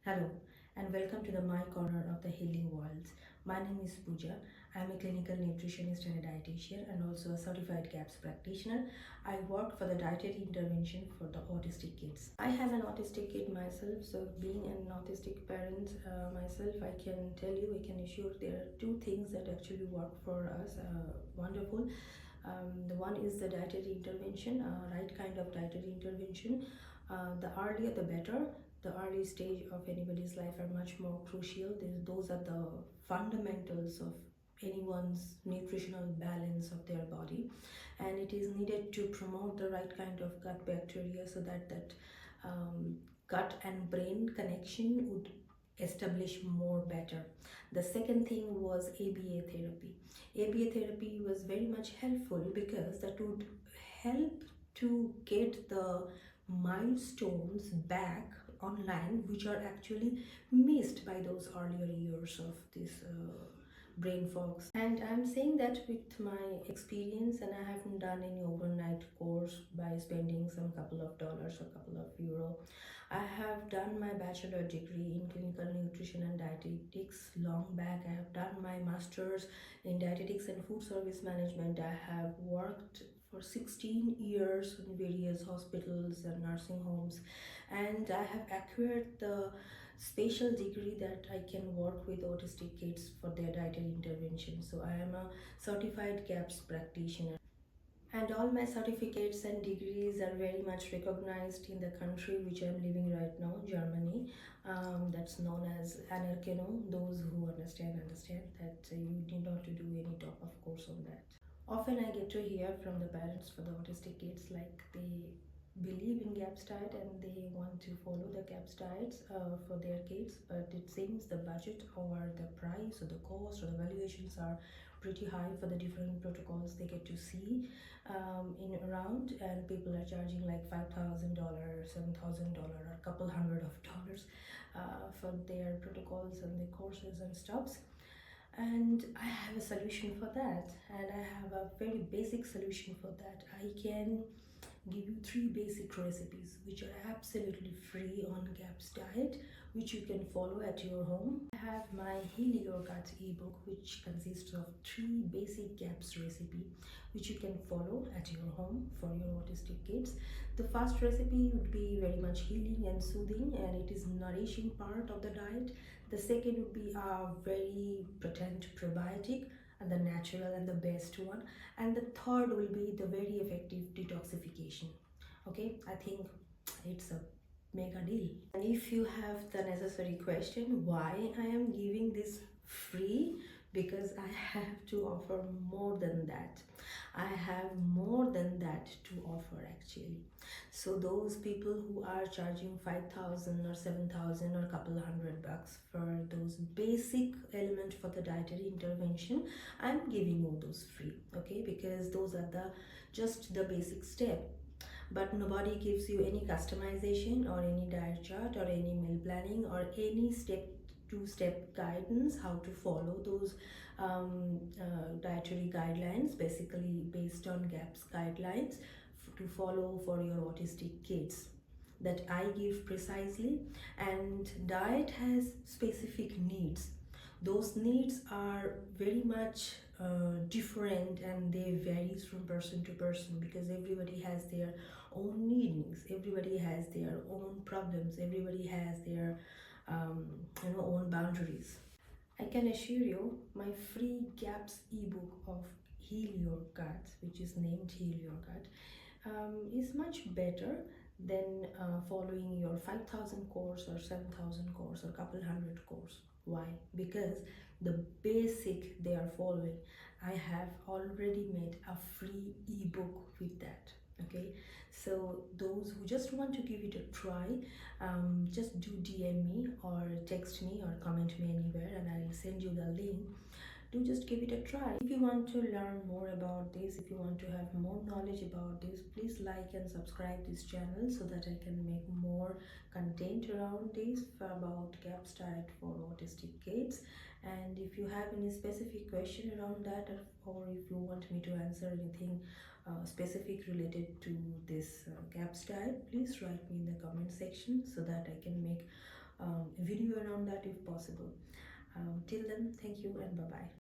Hello and welcome to the My Corner of the Healing World. My name is Puja. I am a clinical nutritionist and a dietitian and also a certified GAPS practitioner. I work for the dietary intervention for the autistic kids. I have an autistic kid myself, so being an autistic parent myself, I can tell you, I can assure there are two things that actually work for us wonderful. The one is the dietary intervention, right kind of dietary intervention. The earlier the better. The early stage of anybody's life are much more crucial. Those are the fundamentals of anyone's nutritional balance of their body, and it is needed to promote the right kind of gut bacteria so that gut and brain connection would establish more better. The second thing was ABA therapy. ABA therapy was very much helpful because that would help to get the milestones back online which are actually missed by those earlier years of this brain fogs. And I'm saying that with my experience, and I haven't done any overnight course by spending some couple of dollars or couple of euro. I have done my bachelor degree in clinical nutrition and dietetics long back. I have done my master's in dietetics and food service management. I have worked for 16 years in various hospitals and nursing homes, and I have acquired the special degree that I can work with autistic kids for their dietary intervention. So I am a certified GAPS practitioner, and all my certificates and degrees are very much recognized in the country which I'm living right now, Germany. That's known as Anerkennung. Those who understand that you need not to do any top of course on that. Often I get to hear from the parents for the autistic kids, like they believe in GAPS diet and they want to follow the GAPS diets for their kids, but it seems the budget or the price or the cost or the valuations are pretty high for the different protocols they get to see in around, and people are charging like $5,000, $7,000, or a couple hundred of dollars for their protocols and their courses and stuffs. And I have a solution for that, and I have a very basic solution for that. I can give you 3 basic recipes which are absolutely free on GAPS diet, which you can follow at your home. I have my Heal Your Gut ebook, which consists of 3 basic GAPS recipe which you can follow at your home for your autistic kids. The first recipe would be very much healing and soothing, and it is nourishing part of the diet. The second would be a very potent probiotic, and the natural and the best one. And the third will be the very effective detoxification. Okay, I think it's a mega deal. And if you have the necessary question why I am giving this free, because I have to offer more than that. I have more than that to offer actually. So those people who are charging 5,000 or 7,000 or couple $100 for those basic element for the dietary intervention, I'm giving you those free, okay, because those are the just the basic step. But nobody gives you any customization or any diet chart or any meal planning or any two-step guidance how to follow those dietary guidelines, basically based on GAPS guidelines to follow for your autistic kids, that I give precisely. And diet has specific needs. Those needs are very much different, and they varies from person to person, because everybody has their own needs, everybody has their own problems, everybody has their own boundaries. I can assure you my free GAPS ebook of Heal Your Gut, which is named Heal Your Gut, is much better than following your 5,000 course or 7,000 course or couple hundred course. Why? Because the basic they are following, I have already made a free ebook with that. Okay, so those who just want to give it a try, just do DM me or text me or comment me anywhere, and I'll send you the link. Do just give it a try. If you want to learn more about this, if you want to have more knowledge about this, please like and subscribe this channel so that I can make more content around this about GAPS diet for autistic kids. And if you have any specific question around that, or if you want me to answer anything specific related to this GAPS diet, please write me in the comment section so that I can make video around that if possible. Till then, thank you and bye bye.